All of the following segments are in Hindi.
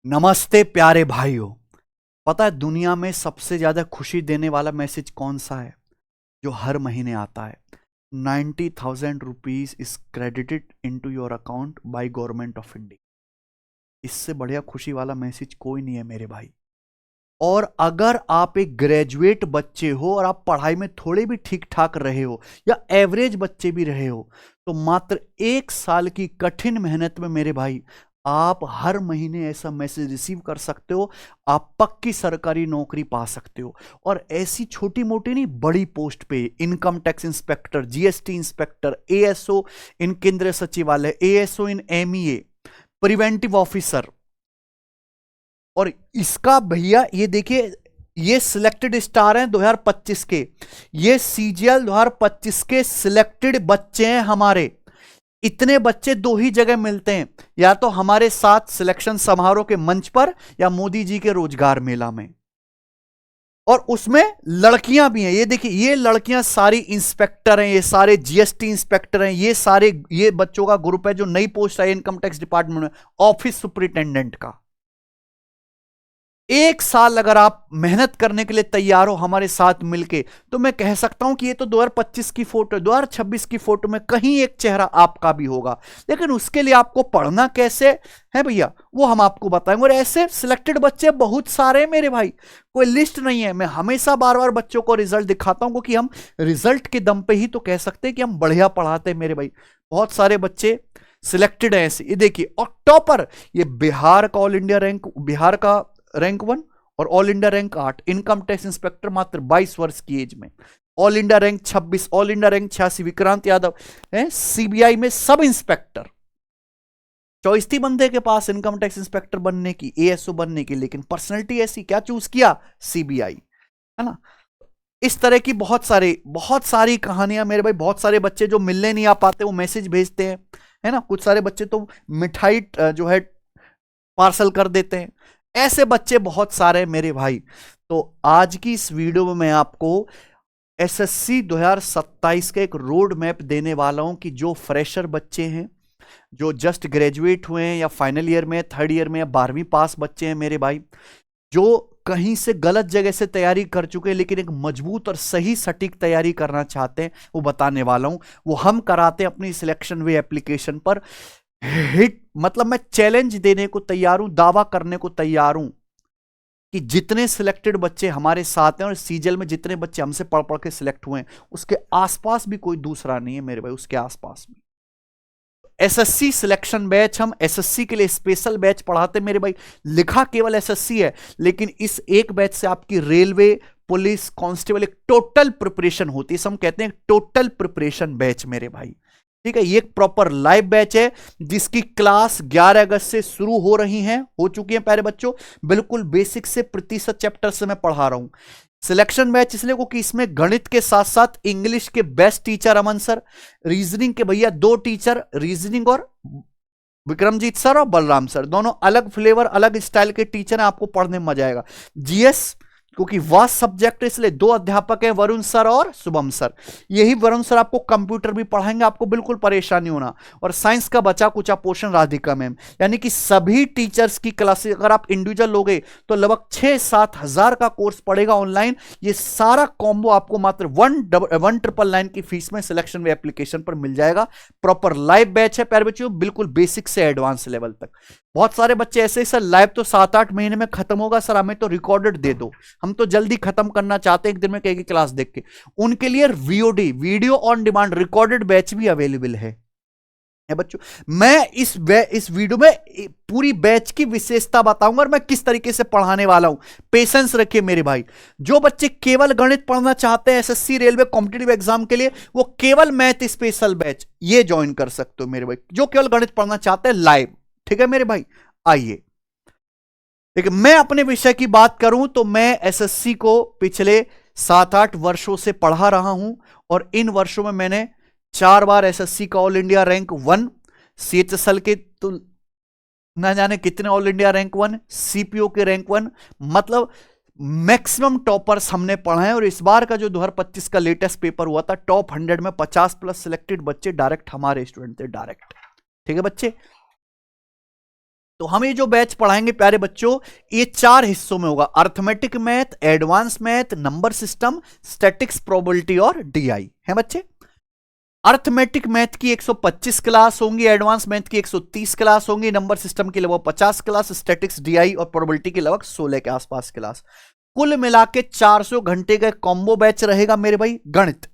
नमस्ते प्यारे भाइयों। पता है दुनिया में सबसे ज्यादा खुशी देने वाला मैसेज कौन सा है जो हर महीने आता है? 90,000 rupees is credited into your account by government of India. इससे बढ़िया खुशी वाला मैसेज कोई नहीं है मेरे भाई। और अगर आप एक ग्रेजुएट बच्चे हो और आप पढ़ाई में थोड़े भी ठीक ठाक रहे हो या एवरेज बच्चे भी रहे हो, तो मात्र 1 साल की कठिन मेहनत में मेरे भाई आप हर महीने ऐसा मैसेज रिसीव कर सकते हो। आप पक्की सरकारी नौकरी पा सकते हो। और ऐसी छोटी मोटी नहीं, बड़ी पोस्ट पे income tax inspector, GST inspector, ASO in Kendriya Sachivalaya, ASO in MEA, preventive officer. और इसका भैया ये देखिए, ये सिलेक्टेड स्टार हैं 2025 के, ये सीजीएल 2025 के सिलेक्टेड बच्चे हैं हमारे। इतने बच्चे दो ही जगह मिलते हैं, या तो हमारे साथ सिलेक्शन समारोह के मंच पर या मोदी जी के रोजगार मेला में। और उसमें लड़कियां भी हैं। ये देखिए, ये लड़कियां सारी इंस्पेक्टर हैं, ये सारे जीएसटी इंस्पेक्टर हैं, ये बच्चों का ग्रुप है जो नई पोस्ट आई इनकम टैक्स डिपार्टमेंट में, ऑफिस सुपरिटेंडेंट का। 1 साल अगर आप मेहनत करने के लिए तैयार हो हमारे साथ मिलके, तो मैं कह सकता हूं कि ये तो 2025 की फोटो है, 2026 की फोटो में कहीं एक चेहरा आपका भी होगा। लेकिन उसके लिए आपको पढ़ना कैसे है भैया, वो हम आपको बताएंगे। और ऐसे सिलेक्टेड बच्चे बहुत सारे हैं मेरे भाई, कोई लिस्ट नहीं है। मैं हमेशा बार बार बच्चों को रिजल्ट दिखाता हूं, क्योंकि हम रिजल्ट के दम पे ही तो कह सकते हैं कि हम बढ़िया पढ़ाते हैं मेरे भाई। बहुत सारे बच्चे सिलेक्टेड है ऐसे। ये देखिए, और टॉपर, ये बिहार का ऑल इंडिया रैंक, बिहार का रैंक 1 और all India rank 8, income tax inspector मात्र 22 वर्ष की एज में। All India rank 26, all India rank 86 Vikrant Yadav है सीबीआई में सब इंस्पेक्टर। चॉइस थी बंदे के पास इनकम टैक्स इंस्पेक्टर बनने की, एएसओ बनने की, लेकिन पर्सनैलिटी ऐसी, क्या चूज किया? सीबीआई, है ना। इस तरह की बहुत सारी कहानियां मेरे भाई। बहुत सारे बच्चे जो मिलने नहीं आ पाते वो मैसेज भेजते हैं, है ना। कुछ सारे बच्चे तो मिठाई जो है पार्सल कर देते हैं। ऐसे बच्चे बहुत सारे मेरे भाई। तो आज की इस वीडियो में मैं आपको एसएससी 2027 का एक रोड मैप देने वाला हूं कि जो फ्रेशर बच्चे हैं, जो जस्ट ग्रेजुएट हुए हैं या फाइनल ईयर में, थर्ड ईयर में, या 12वीं पास बच्चे हैं मेरे भाई, जो कहीं से गलत जगह से तैयारी कर चुके हैं लेकिन एक मजबूत और सही सटीक तैयारी करना चाहते हैं, वो बताने वाला हूं। वो हम कराते हैं अपनी सिलेक्शन वे एप्लीकेशन पर। हिट मतलब मैं चैलेंज देने को तैयार हूं, दावा करने को तैयार हूं कि जितने सिलेक्टेड बच्चे हमारे साथ हैं और सीजल में जितने बच्चे हमसे पढ़ पढ़ के सिलेक्ट हुए हैं, उसके आसपास भी कोई दूसरा नहीं है मेरे भाई, उसके आसपास भी। एसएससी सिलेक्शन बैच, हम एसएससी के लिए स्पेशल बैच पढ़ाते हैं मेरे भाई। लिखा केवल एसएससी है, लेकिन इस एक बैच से आपकी रेलवे, पुलिस, कांस्टेबल एक टोटल प्रिपरेशन होती है। हम कहते हैं टोटल प्रिपरेशन बैच मेरे भाई, ठीक है। ये एक प्रॉपर लाइव बैच है जिसकी क्लास 11 अगस्त से शुरू हो रही हैं, हो चुकी हैं प्यारे बच्चों। बिल्कुल बेसिक से प्रतिशत चैप्टर से मैं पढ़ा रहा हूं। सिलेक्शन बैच इसलिए क्योंकि इसमें गणित के साथ साथ इंग्लिश के बेस्ट टीचर अमन सर, रीजनिंग के भैया 2 टीचर, रीजनिंग और विक्रमजीत सर और बलराम सर, दोनों अलग फ्लेवर अलग स्टाइल के टीचर हैं, आपको पढ़ने में मजा आएगा। जीएस क्योंकि वास्ट सब्जेक्ट है इसलिए 2 अध्यापक हैं, वरुण सर और शुभम सर। यही वरुण सर आपको कंप्यूटर भी पढ़ाएंगे, आपको बिल्कुल परेशानी होना। और साइंस का बचा कुचा पोर्शन राधिका मैम। यानी कि सभी टीचर्स की क्लासेस अगर आप इंडिविजुअल लोगे तो लगभग 6-7 हजार का कोर्स पड़ेगा ऑनलाइन। ये सारा कॉम्बो आपको मात्र 1,999 की फीस में सिलेक्शन वे एप्लीकेशन पर मिल जाएगा। प्रॉपर लाइव बैच है प्यारे बच्चों, बिल्कुल बेसिक से एडवांस लेवल तक। बहुत सारे बच्चे ऐसे ही, सर लाइव तो 7-8 महीने में खत्म होगा, सर हमें तो रिकॉर्डेड दे दो, हम तो जल्दी खत्म करना चाहते हैं एक दिन में कई क्लास देख के। उनके लिए VOD, video on demand recorded batch भी अवेलेबल है बच्चों। मैं इस वीडियो में पूरी बैच की विशेषता बताऊंगा और मैं किस तरीके से पढ़ाने वाला हूं। पेशेंस रखिए मेरे भाई। जो बच्चे केवल गणित पढ़ना चाहते हैं एसएससी रेलवे कॉम्पिटिटिव एग्जाम के लिए, वो केवल मैथ स्पेशल बैच ये ज्वाइन कर सकते हो मेरे भाई, जो केवल गणित पढ़ना चाहते हैं लाइव, ठीक है मेरे भाई। आइए, लेकिन मैं अपने विषय की बात करूं तो मैं एसएससी को पिछले 7-8 वर्षों से पढ़ा रहा हूं, और इन वर्षों में मैंने 4 बार एसएससी का ऑल इंडिया रैंक 1, सीएचएसएल के तो ना जाने कितने ऑल इंडिया रैंक 1, सीपीओ के रैंक 1, मतलब मैक्सिमम टॉपर्स हमने पढ़ा है। और इस बार का जो 2025 का लेटेस्ट पेपर हुआ था, टॉप 100 में 50+ सिलेक्टेड बच्चे डायरेक्ट हमारे स्टूडेंट थे, डायरेक्ट, ठीक है बच्चे। तो हम ये जो बैच पढ़ाएंगे प्यारे बच्चों, ये 4 हिस्सों में होगा। Arithmetic math, advance math, number system, statics, probability और डीआई है बच्चे। अर्थमेटिक मैथ की 125 क्लास होंगी, एडवांस मैथ की 130 क्लास होंगी, नंबर सिस्टम की लगभग 50 क्लास, स्टैटिक्स, डीआई और प्रोबेबिलिटी की लगभग 16 के आसपास क्लास। कुल मिला के 400 घंटे का कॉम्बो बैच रहेगा मेरे भाई। गणित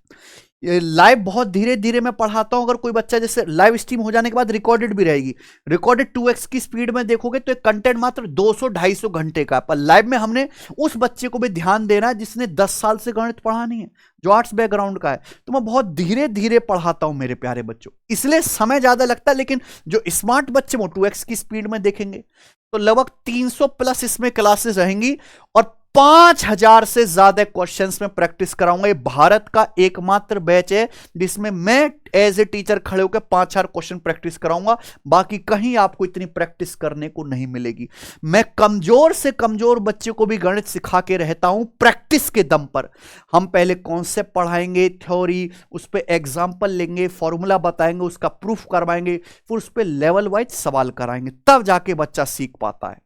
लाइव बहुत धीरे धीरे मैं पढ़ाता हूं। अगर कोई बच्चा जैसे लाइव स्ट्रीम हो जाने के बाद रिकॉर्डेड भी रहेगी, रिकॉर्डेड 2x की स्पीड में देखोगे तो एक कंटेंट मात्र 200-250 घंटे का। पर लाइव में हमने उस बच्चे को भी ध्यान देना है जिसने 10 साल से गणित पढ़ा नहीं है, जो आर्ट्स बैकग्राउंड का है। तो मैं बहुत धीरे धीरे पढ़ाता हूं मेरे प्यारे बच्चों, इसलिए समय ज्यादा लगता है। लेकिन जो स्मार्ट बच्चे वो 2x की स्पीड में देखेंगे तो लगभग 300 प्लस इसमें क्लासेस रहेंगी और 5000 से ज्यादा क्वेश्चंस में प्रैक्टिस कराऊंगा। ये भारत का एकमात्र बैच है जिसमें मैं एज ए टीचर खड़े होकर 5-4 क्वेश्चन प्रैक्टिस कराऊंगा। बाकी कहीं आपको इतनी प्रैक्टिस करने को नहीं मिलेगी। मैं कमजोर से कमजोर बच्चे को भी गणित सिखा के रहता हूं प्रैक्टिस के दम पर। हम पहले कॉन्सेप्ट पढ़ाएंगे, थ्योरी, उस पर एग्जाम्पल लेंगे, फॉर्मूला बताएंगे, उसका प्रूफ करवाएंगे, फिर उस पर लेवल वाइज सवाल कराएंगे, तब जाके बच्चा सीख पाता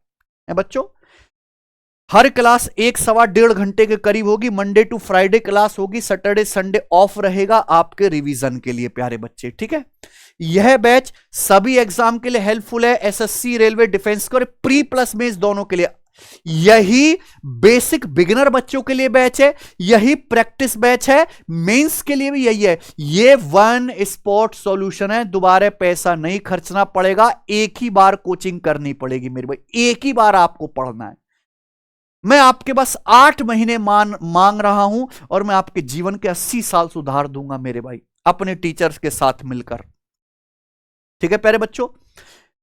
है बच्चों। हर क्लास 1-1.5 घंटे के करीब होगी। मंडे टू फ्राइडे क्लास होगी, सैटरडे संडे ऑफ रहेगा आपके रिवीजन के लिए प्यारे बच्चे, ठीक है। यह बैच सभी एग्जाम के लिए हेल्पफुल है, एसएससी, रेलवे, डिफेंस के और प्री प्लस मेंस दोनों के लिए। यही बेसिक बिगिनर बच्चों के लिए बैच है, यही प्रैक्टिस बैच है, मेंस के लिए भी यही है। ये वन स्पॉट सॉल्यूशन है, दोबारा पैसा नहीं खर्चना पड़ेगा, एक ही बार कोचिंग करनी पड़ेगी मेरे भाई, एक ही बार आपको पढ़ना है। मैं आपके बस 8 महीने मांग रहा हूं और मैं आपके जीवन के 80 साल सुधार दूंगा मेरे भाई, अपने टीचर्स के साथ मिलकर, ठीक है प्यारे बच्चों।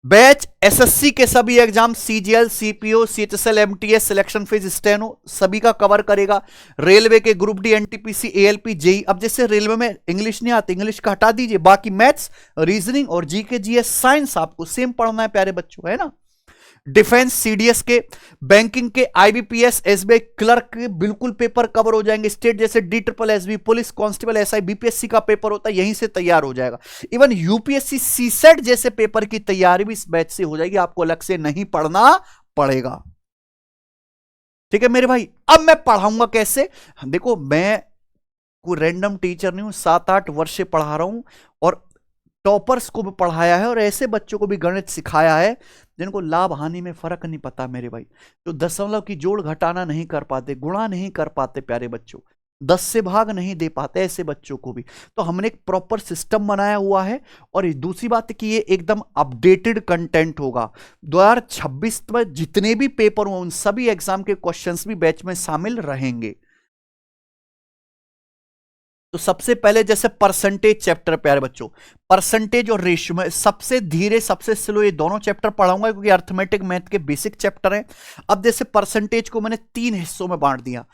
बैच एसएससी के सभी exam, CGL, CPO, CHSL, MTS, selection phase, steno सभी का कवर करेगा। रेलवे के group D, NTPC, ALP, JE. अब जैसे रेलवे में इंग्लिश नहीं आती, इंग्लिश का हटा दीजिए, बाकी मैथ्स, रीजनिंग और जीके, जीएस, साइंस आपको सेम पढ़ना है प्यारे बच्चों, है ना। डिफेंस, सीडीएस के, बैंकिंग के, आईबीपीएस, एसबीआई क्लर्क के बिल्कुल पेपर कवर हो जाएंगे। स्टेट जैसे DSSB, police constable, SI, BPSC का पेपर होता है, यहीं से तैयार हो जाएगा। इवन यूपीएससी, सीसेट जैसे पेपर की तैयारी भी इस बैच से हो जाएगी, आपको अलग से नहीं पढ़ना पड़ेगा, ठीक है मेरे भाई। अब मैं पढ़ाऊंगा कैसे, देखो मैं कोई रैंडम टीचर नहीं हूं, 7-8 वर्ष से पढ़ा रहा हूं और टॉपर्स को भी पढ़ाया है और ऐसे बच्चों को भी गणित सिखाया है जिनको लाभ हानि में फर्क नहीं पता मेरे भाई, जो दशमलव की जोड़ घटाना नहीं कर पाते, गुणा नहीं कर पाते प्यारे बच्चों, 10 से भाग नहीं दे पाते, ऐसे बच्चों को भी तो हमने एक प्रॉपर सिस्टम बनाया हुआ है। और दूसरी बात है कि ये एकदम अपडेटेड कंटेंट होगा। 2026 में जितने भी पेपर हों उन सभी एग्जाम के क्वेश्चंस भी बैच में शामिल रहेंगे। तो सबसे पहले जैसे परसेंटेज चैप्टर प्यारे बच्चों, परसेंटेज और रेशियो में सबसे धीरे सबसे स्लो ये दोनों चैप्टर पढ़ाऊंगा क्योंकि अर्थमेटिक मैथ के बेसिक चैप्टर हैं। अब जैसे परसेंटेज को मैंने 3 हिस्सों में बांट दिया,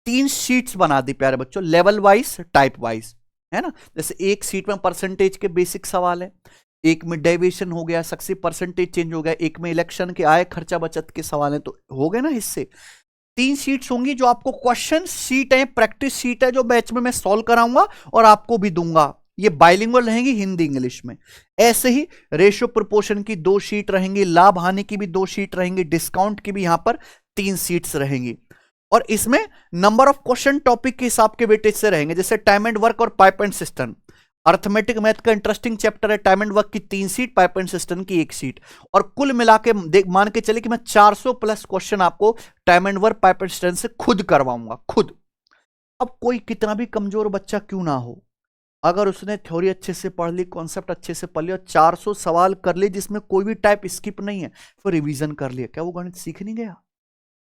3 शीट्स बना दी प्यारे बच्चों, लेवल वाइज, टाइप वाइज, है ना। जैसे एक शीट में परसेंटेज के बेसिक सवाल है, एक में डेविएशन हो गया, सक्सेस परसेंटेज चेंज हो गया, एक में इलेक्शन के आय खर्चा बचत के सवाल है, तो हो गए ना हिस्से। 3 शीट्स होंगी जो आपको क्वेश्चन शीट है, प्रैक्टिस शीट है, जो बैच में मैं सॉल्व कराऊंगा और आपको भी दूंगा। ये बाइलिंगुअल रहेंगी, हिंदी इंग्लिश में। ऐसे ही रेशियो प्रोपोर्शन की 2 शीट रहेंगी, लाभ हानि की भी 2 शीट रहेंगी, डिस्काउंट की भी यहां पर 3 शीट्स रहेंगी। और इसमें नंबर ऑफ क्वेश्चन टॉपिक के हिसाब के वेटेज से रहेंगे, जैसे टाइम एंड वर्क और pipe and system. Arithmetic math का इंटरेस्टिंग चैप्टर है, टाइम एंड वर्क की 3 सीट, पाइप एंड सिस्टम की 1 सीट। और कुल मिला के मान के चले कि मैं 400 प्लस क्वेश्चन आपको time and work, pipe and system से खुद करवाऊंगा, खुद। अब कोई कितना भी कमजोर बच्चा क्यों ना हो, अगर उसने थ्योरी अच्छे से पढ़ ली, कॉन्सेप्ट अच्छे से पढ़ लिया, 400 सवाल कर लिए जिसमें कोई भी टाइप स्किप नहीं है, फिर रिवीजन कर लिया, क्या वो गणित सीख नहीं गया?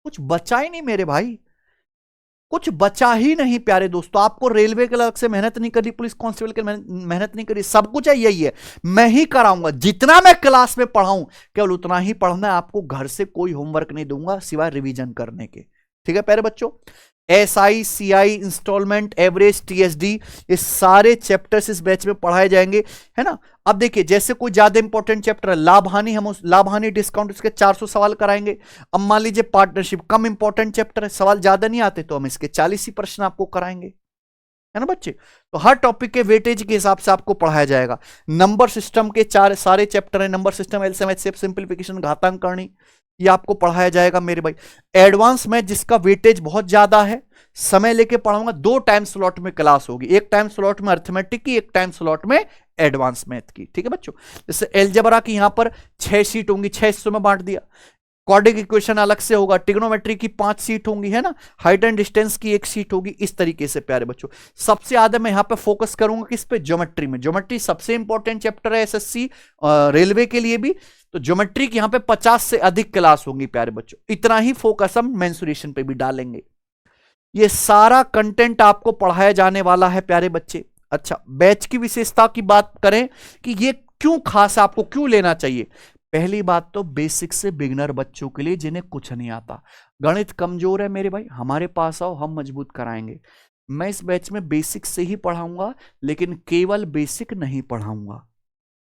कुछ बचा ही नहीं मेरे भाई, कुछ बचा ही नहीं प्यारे दोस्तों। आपको रेलवे के अलग से मेहनत नहीं करनी, पुलिस कांस्टेबल के मेहनत नहीं करी, सब कुछ है यही है, मैं ही कराऊंगा। जितना मैं क्लास में पढ़ाऊं केवल उतना ही पढ़ना है आपको, घर से कोई होमवर्क नहीं दूंगा सिवाय रिवीजन करने के, ठीक है प्यारे बच्चों। SI, CI, instalment, average, TSD, ये सारे चैप्टर्स इस बैच में पढ़ाए जाएंगे, है ना। अब देखिए जैसे कोई ज्यादा इंपॉर्टेंट चैप्टर है लाभ हानि, हम उस लाभ हानि डिस्काउंट इसके 400 सवाल कराएंगे। अब मान लीजिए पार्टनरशिप कम इंपॉर्टेंट चैप्टर है, सवाल ज्यादा नहीं आते, तो हम इसके 40 ही प्रश्न आपको कराएंगे। है ना बच्चे। तो हर टॉपिक के वेटेज के हिसाब से आपको पढ़ाया जाएगा। नंबर सिस्टम के सारे चैप्टर है, number system, LCM, HCF, simplification, घातांकरणी, ये आपको पढ़ाया जाएगा मेरे भाई। एडवांस में जिसका वेटेज बहुत ज्यादा है, समय लेके पढ़ाऊंगा, 2 टाइम स्लॉट में क्लास होगी, एक टाइम स्लॉट में अर्थमेटिक की, एक टाइम स्लॉट में एडवांस मैथ की, ठीक है बच्चों। जैसे एलजेब्रा की यहां पर 6 सीट होंगी, 6 हिस्सों में बांट दिया। क्वाड्रिक इक्वेशन अलग से होगा, ट्रिग्नोमेट्री की 5 सीट होंगी, है ना, हाइट एंड डिस्टेंस की 1 सीट होगी, इस तरीके से प्यारे बच्चों। सबसे ज्यादा मैं यहां पे फोकस करूंगा किस पे, ज्योमेट्री में। ज्योमेट्री सबसे इंपॉर्टेंट चैप्टर है एसएससी रेलवे के लिए भी, तो ज्योमेट्री की यहां पे 50 से अधिक क्लास होंगी प्यारे बच्चों। इतना ही फोकस हम मेंसुरेशन पे भी डालेंगे। ये सारा कंटेंट आपको पढ़ाया जाने वाला है प्यारे बच्चे। अच्छा, बैच की विशेषता की बात करें कि ये क्यों खास, आपको क्यों लेना चाहिए। पहली बात तो बेसिक से बिगिनर बच्चों के लिए जिन्हें कुछ नहीं आता, गणित कमजोर है मेरे भाई, हमारे पास आओ, हम मजबूत कराएंगे। मैं इस बैच में बेसिक से ही पढ़ाऊंगा, लेकिन केवल बेसिक नहीं पढ़ाऊंगा,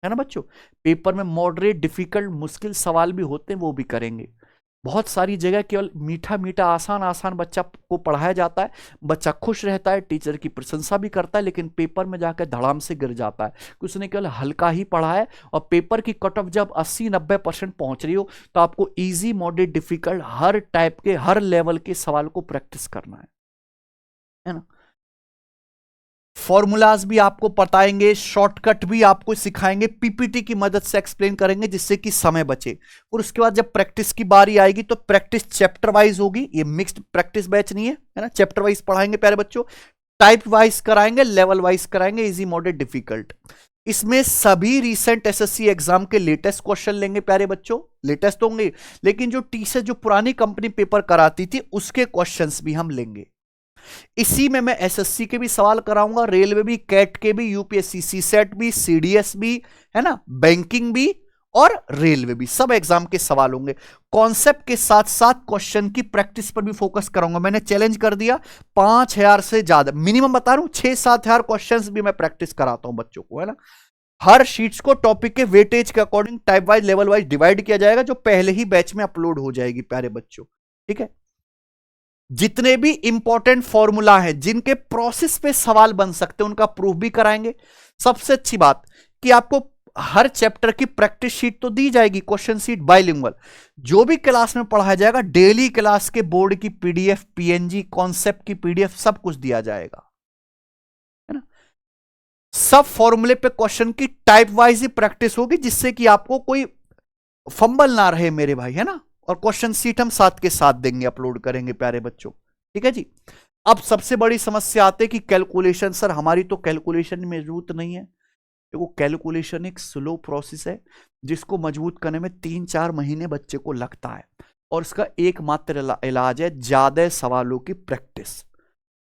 है ना बच्चों। पेपर में मॉडरेट, डिफिकल्ट, मुश्किल सवाल भी होते हैं, वो भी करेंगे। बहुत सारी जगह केवल मीठा मीठा आसान आसान बच्चा को पढ़ाया जाता है, बच्चा खुश रहता है, टीचर की प्रशंसा भी करता है, लेकिन पेपर में जाकर धड़ाम से गिर जाता है कि उसने केवल हल्का ही पढ़ा है। और पेपर की कट ऑफ जब 80-90% पहुंच रही हो, तो आपको इजी, मॉडरेट, डिफिकल्ट, हर टाइप के, हर लेवल के सवाल को प्रैक्टिस करना है ना। फॉर्मूलाज भी आपको बताएंगे, शॉर्टकट भी आपको सिखाएंगे, पीपीटी की मदद से एक्सप्लेन करेंगे जिससे कि समय बचे। और उसके बाद जब प्रैक्टिस की बारी आएगी तो प्रैक्टिस चैप्टर वाइज होगी, ये मिक्स्ड प्रैक्टिस बैच नहीं है ना, चैप्टर वाइज पढ़ाएंगे प्यारे बच्चों, टाइप वाइज कराएंगे, लेवल वाइज कराएंगे, इजी, मॉडरेट, डिफिकल्ट। इसमें सभी रिसेंट एसएससी एग्जाम के लेटेस्ट क्वेश्चन लेंगे प्यारे बच्चों, लेटेस्ट होंगे, लेकिन जो टीचर जो पुरानी कंपनी पेपर कराती थी उसके क्वेश्चंस भी हम लेंगे। इसी में मैं एसएससी के भी सवाल कराऊंगा, रेलवे भी, कैट के भी, यूपीएससी सीसेट भी, सीडीएस भी, है ना, बैंकिंग भी और रेलवे भी, सब एग्जाम के सवाल होंगे। कॉन्सेप्ट के साथ साथ क्वेश्चन की प्रैक्टिस पर भी फोकस करूंगा। मैंने चैलेंज कर दिया 5000 से ज्यादा, मिनिमम बता रहा हूं 6-7 हजार क्वेश्चन भी मैं प्रैक्टिस कराता हूं बच्चों को, है ना। हर शीट्स को टॉपिक के वेटेज के according type wise, level wise divide किया जाएगा, जो पहले ही बैच में अपलोड हो जाएगी प्यारे बच्चों, ठीक है। जितने भी इंपॉर्टेंट फॉर्मूला है, जिनके प्रोसेस पे सवाल बन सकते हैं, उनका प्रूफ भी कराएंगे। सबसे अच्छी बात कि आपको हर चैप्टर की प्रैक्टिस शीट तो दी जाएगी, क्वेश्चन शीट बाइलिंगुअल, जो भी क्लास में पढ़ाया जाएगा, डेली क्लास के बोर्ड की पीडीएफ, पीएनजी, कॉन्सेप्ट की पीडीएफ, सब कुछ दिया जाएगा, है ना। सब फॉर्मूले पे क्वेश्चन की टाइप वाइज ही प्रैक्टिस होगी, जिससे कि आपको कोई फंबल ना रहे मेरे भाई, है ना। और क्वेश्चन सीट हम साथ के साथ देंगे, अपलोड करेंगे प्यारे बच्चों, ठीक है जी। अब सबसे बड़ी समस्या आती है कि कैलकुलेशन, सर हमारी तो कैलकुलेशन में जरूरत नहीं है। देखो, कैलकुलेशन एक स्लो प्रोसेस है, जिसको मजबूत करने में 3-4 महीने बच्चे को लगता है, और इसका एकमात्र इलाज है ज्यादा सवालों की प्रैक्टिस,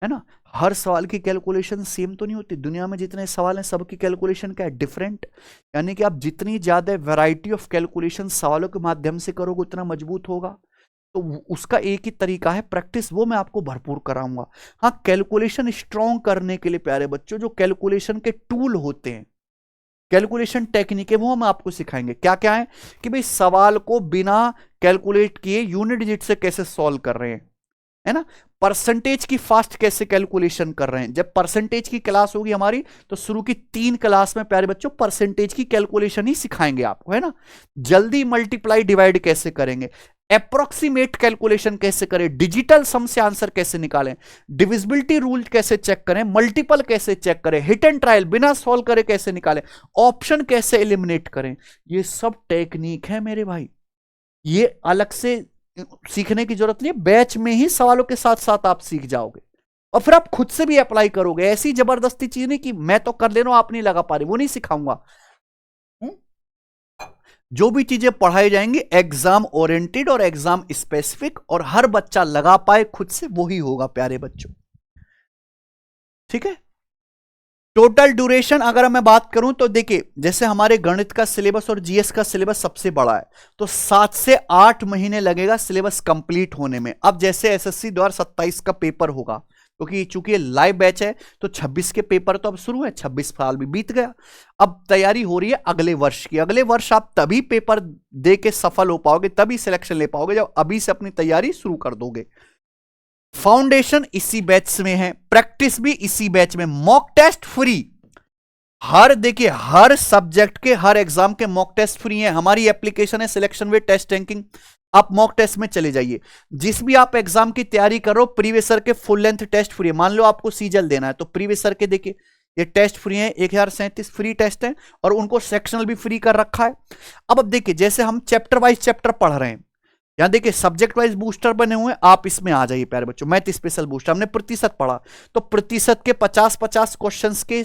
है ना। हर सवाल की कैलकुलेशन सेम तो नहीं होती, दुनिया में जितने सवाल हैं सबकी कैलकुलेशन क्या है, डिफरेंट। यानी कि आप जितनी ज्यादा वैरायटी ऑफ कैलकुलेशन सवालों के माध्यम से करोगे, उतना मजबूत होगा। तो उसका एक ही तरीका है प्रैक्टिस, वो मैं आपको भरपूर कराऊंगा। हाँ, कैलकुलेशन स्ट्रॉन्ग करने के लिए प्यारे बच्चों, जो कैलकुलेशन के टूल होते हैं, कैलकुलेशन टेक्निक है, वो हम आपको सिखाएंगे। क्या क्या है कि भाई सवाल को बिना कैलकुलेट किए यूनिट डिजिट से कैसे सॉल्व कर रहे हैं, है ना। परसेंटेज की फास्ट कैसे कैलकुलेशन कर रहे हैं। जब परसेंटेज की क्लास होगी हमारी, तो शुरू की 3 क्लास में प्यारे बच्चों परसेंटेज की कैलकुलेशन ही सिखाएंगे आपको, है ना। जल्दी मल्टीप्लाई डिवाइड कैसे करेंगे, अप्रोक्सीमेट कैलकुलेशन कैसे करें, डिजिटल सम से आंसर कैसे निकालें, डिविजिबिलिटी रूल कैसे चेक करें, मल्टीपल कैसे चेक करें, हिट एंड ट्रायल बिना सॉल्व करे कैसे निकालें, ऑप्शन कैसे एलिमिनेट करें। ये सब टेक्निक है मेरे भाई, ये अलग से सीखने की जरूरत नहीं है, बैच में ही सवालों के साथ साथ आप सीख जाओगे, और फिर आप खुद से भी अप्लाई करोगे। ऐसी जबरदस्ती चीज नहीं कि मैं तो कर ले रहा हूं आप नहीं लगा पा रहे, वो नहीं सिखाऊंगा। जो भी चीजें पढ़ाई जाएंगी एग्जाम ओरिएंटेड और एग्जाम स्पेसिफिक, और हर बच्चा लगा पाए खुद से, वो ही होगा प्यारे बच्चों, ठीक है। टोटल ड्यूरेशन अगर मैं बात करूं तो देखिए, जैसे हमारे गणित का सिलेबस और जीएस का सिलेबस सबसे बड़ा है, तो 7 से 8 महीने लगेगा सिलेबस कंप्लीट होने में। अब जैसे एसएससी 2027 का पेपर होगा, क्योंकि चूंकि ये लाइव बैच है, तो 26 के पेपर तो अब शुरू है, 26 साल भी बीत गया। अब तैयारी हो रही है अगले वर्ष की। अगले वर्ष आप तभी पेपर दे के सफल हो पाओगे, तभी सिलेक्शन ले पाओगे, जब अभी से अपनी तैयारी शुरू कर दोगे। फाउंडेशन इसी बैच में है, प्रैक्टिस भी इसी बैच में, मॉक टेस्ट फ्री। हर देखिए हर सब्जेक्ट के हर एग्जाम के मॉक टेस्ट फ्री है। हमारी एप्लीकेशन है सिलेक्शन विद टेस्ट रैंकिंग, आप मॉक टेस्ट में चले जाइए। जिस भी आप एग्जाम की तैयारी करो, प्रीवियस ईयर के फुल लेंथ टेस्ट फ्री है। मान लो आपको सीजल देना है तो प्रीवियस ईयर के देखिए ये टेस्ट फ्री है, 1037 फ्री टेस्ट है, और उनको सेक्शनल भी फ्री कर रखा है। अब देखिए जैसे हम चैप्टर वाइज चैप्टर पढ़ रहे हैं, यहां देखिए सब्जेक्ट वाइज बूस्टर बने हुए हैं, आप इसमें आ जाइए प्यारे बच्चों। मैथ स्पेशल बूस्टर हमने प्रतिशत पढ़ा, तो प्रतिशत के 50-50 क्वेश्चंस के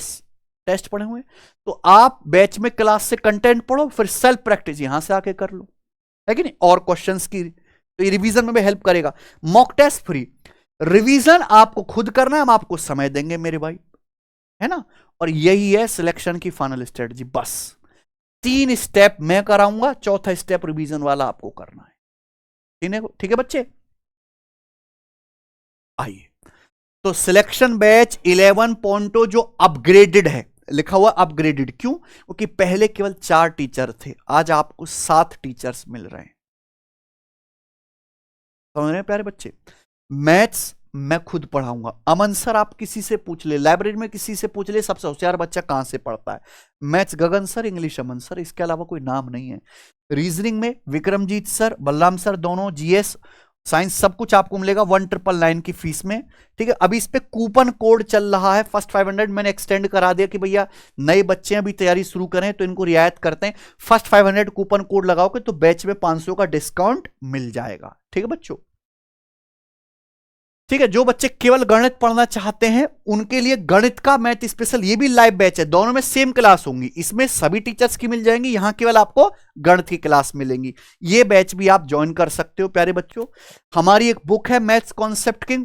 टेस्ट पढ़े हुए, तो आप बैच में क्लास से कंटेंट पढ़ो, फिर सेल्फ प्रैक्टिस यहां से आके कर लो, है कि नहीं, और क्वेश्चंस की तो ये रिवीजन में भी हेल्प करेगा। मॉक टेस्ट फ्री, रिवीजन आपको खुद करना है, हम आपको समय देंगे मेरे भाई, है ना। और यही है सिलेक्शन की फाइनल स्ट्रेटजी, बस 3 स्टेप मैं कराऊंगा, चौथा स्टेप रिवीजन वाला आपको करना है, ठीक है बच्चे। आइए तो सिलेक्शन बैच 11.0 जो अपग्रेडेड है, लिखा हुआ अपग्रेडेड, क्यों? क्योंकि पहले केवल 4 टीचर थे, आज आपको 7 टीचर्स मिल रहे हैं। समझ रहे हैं प्यारे बच्चे? मैथ्स मैं खुद पढ़ाऊंगा। अमन सर आप किसी से पूछ ले, लाइब्रेरी में किसी से पूछ ले, सबसे होशियार बच्चा कहां से पढ़ता है। मैथ्स गगन सर, इंग्लिश अमन सर, इसके अलावा कोई नाम नहीं है। रीजनिंग में विक्रमजीत सर, बलराम सर दोनों, जीएस साइंस सब कुछ आपको मिलेगा 1999 की फीस में, ठीक है। अभी इस पे कूपन कोड चल रहा है, फर्स्ट 500 मैंने एक्सटेंड करा दिया कि भैया नए बच्चे अभी तैयारी शुरू करें तो इनको रियायत करते हैं। फर्स्ट 500 कूपन कोड लगाओगे तो बैच में 500 का डिस्काउंट मिल जाएगा, ठीक है बच्चों। ठीक है, जो बच्चे केवल गणित पढ़ना चाहते हैं उनके लिए गणित का मैथ स्पेशल ये भी लाइव बैच है, दोनों में सेम क्लास होंगी, इसमें सभी टीचर्स की मिल जाएंगी, यहां केवल आपको गणित की क्लास मिलेंगी। ये बैच भी आप ज्वाइन कर सकते हो प्यारे बच्चों। हमारी एक बुक है मैथ्स कॉन्सेप्ट किंग,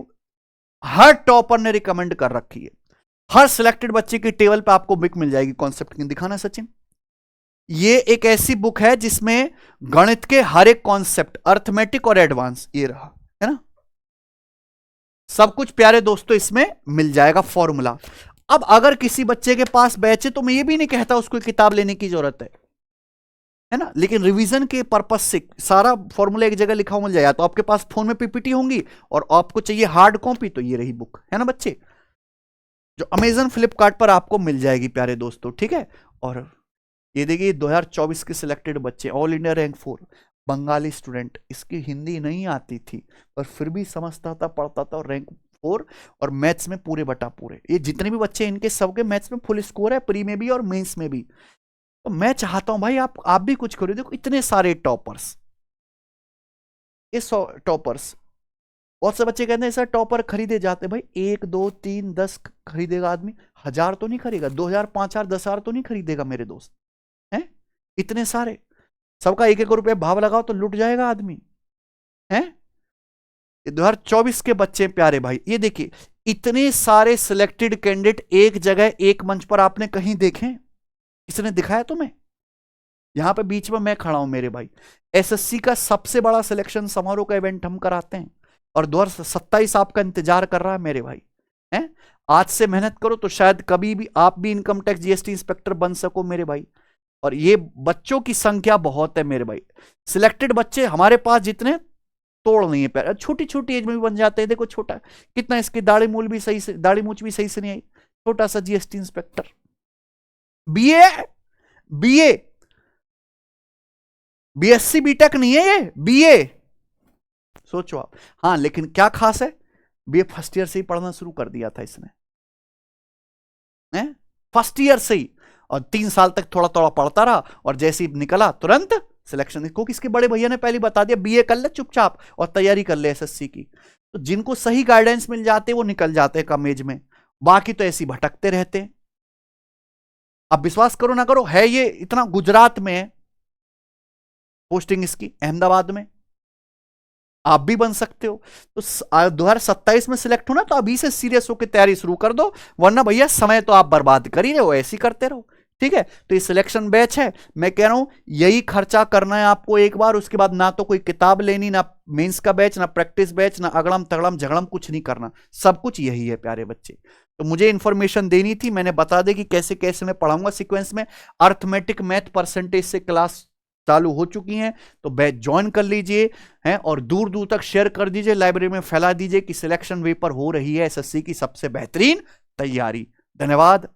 हर टॉपर ने रिकमेंड कर रखी है, हर सिलेक्टेड बच्चे की टेबल पे आपको बुक मिल जाएगी कॉन्सेप्ट किंग। दिखाना सचिन, ये एक ऐसी बुक है जिसमें गणित के हर एक कॉन्सेप्ट, अर्थमेटिक और एडवांस, ये रहा है ना, सब कुछ प्यारे दोस्तों इसमें मिल जाएगा फॉर्मूला। अब अगर किसी बच्चे के पास बैच है तो मैं ये भी नहीं कहता उसको किताब लेने की जरूरत है ना, लेकिन रिवीजन के पर्पस से सारा फॉर्मूला एक जगह लिखा हुआ मिल जाएगा। तो आपके पास फोन में पीपीटी होंगी और आपको चाहिए हार्ड कॉपी, तो ये रही बुक, है ना बच्चे, जो अमेजन फ्लिपकार्ट पर आपको मिल जाएगी प्यारे दोस्तों, ठीक है। और ये देखिए 2024 के सिलेक्टेड बच्चे, all India rank 4, Bengali student, इसकी हिंदी नहीं आती थी पर फिर भी समझता था, पढ़ता था, और रैंक 4, और मैथ्स में पूरे बटा पूरे। ये जितने भी बच्चे इनके सबके मैथ्स में फुल स्कोर है, प्री में भी और मेंस में भी। तो मैं चाहता हूं भाई आप भी कुछ करो। देखो इतने सारे टॉपर्स, ये 100 टॉपर्स, बहुत से बच्चे कहते हैं सर टॉपर खरीदे जाते, भाई 1 2 3 10 खरीदेगा आदमी, 1000 तो नहीं खरीदेगा, 2000 5000 10,000 तो नहीं खरीदेगा मेरे दोस्त, हैं इतने सारे, सबका 1-1 रुपया भाव लगाओ तो लुट जाएगा आदमी, हैं। 2024 के बच्चे प्यारे भाई, ये देखिए इतने सारे सिलेक्टेड कैंडिडेट एक जगह एक मंच पर आपने कहीं देखे? किसने दिखाया तुम्हें? यहां पे बीच में मैं खड़ा हूं मेरे भाई। एसएससी का सबसे बड़ा सिलेक्शन समारोह का इवेंट हम कराते हैं और 2027 आपका इंतजार कर रहा है मेरे भाई, हैं। आज से मेहनत करो तो शायद कभी भी आप भी इनकम टैक्स जीएसटी इंस्पेक्टर बन सको मेरे भाई। और ये बच्चों की संख्या बहुत है मेरे भाई, सिलेक्टेड बच्चे हमारे पास जितने तोड़ नहीं है पैर, छोटी छोटी एज में भी बन जाते हैं। देखो छोटा कितना, इसकी दाढ़ी मूल भी सही से, दाढ़ी मूछ भी सही से नहीं आई, छोटा सा GST inspector, BA BA BSc BTech नहीं है ये, बीए, सोचो आप। हाँ लेकिन क्या खास है, बीए फर्स्ट ईयर से ही पढ़ना शुरू कर दिया था इसने, फर्स्ट ईयर से ही, और 3 साल तक थोड़ा थोड़ा पढ़ता रहा, और जैसे ही निकला तुरंत सिलेक्शन। क्योंकि इसके बड़े भैया ने पहले बता दिया बीए कर ले चुपचाप और तैयारी कर ले एसएससी की। तो जिनको सही गाइडेंस मिल जाते वो निकल जाते हैं कम एज में, बाकी तो ऐसे भटकते रहते हैं। अब विश्वास करो ना करो, है ये इतना, गुजरात में है पोस्टिंग इसकी, अहमदाबाद में, आप भी बन सकते हो। तो 2027 में सिलेक्ट होना तो अभी से सीरियस होकर तैयारी शुरू कर दो, वरना भैया समय तो आप बर्बाद कर ही रहे हो, ऐसे ही करते रहो, ठीक है। तो ये सिलेक्शन बैच है, मैं कह रहा हूं यही खर्चा करना है आपको एक बार, उसके बाद ना तो कोई किताब लेनी, ना मेंस का बैच, ना प्रैक्टिस बैच, ना अगड़म तगड़म झगड़म, कुछ नहीं करना, सब कुछ यही है प्यारे बच्चे। तो मुझे इंफॉर्मेशन देनी थी, मैंने बता दे कि कैसे कैसे मैं पढ़ाऊंगा सीक्वेंस में। अर्थमेटिक मैथ परसेंटेज से क्लास चालू हो चुकी हैं, तो बैच ज्वाइन कर लीजिए हैं और दूर दूर तक शेयर कर दीजिए, लाइब्रेरी में फैला दीजिए कि सिलेक्शन वेपर हो रही है एसएससी की सबसे बेहतरीन तैयारी। धन्यवाद।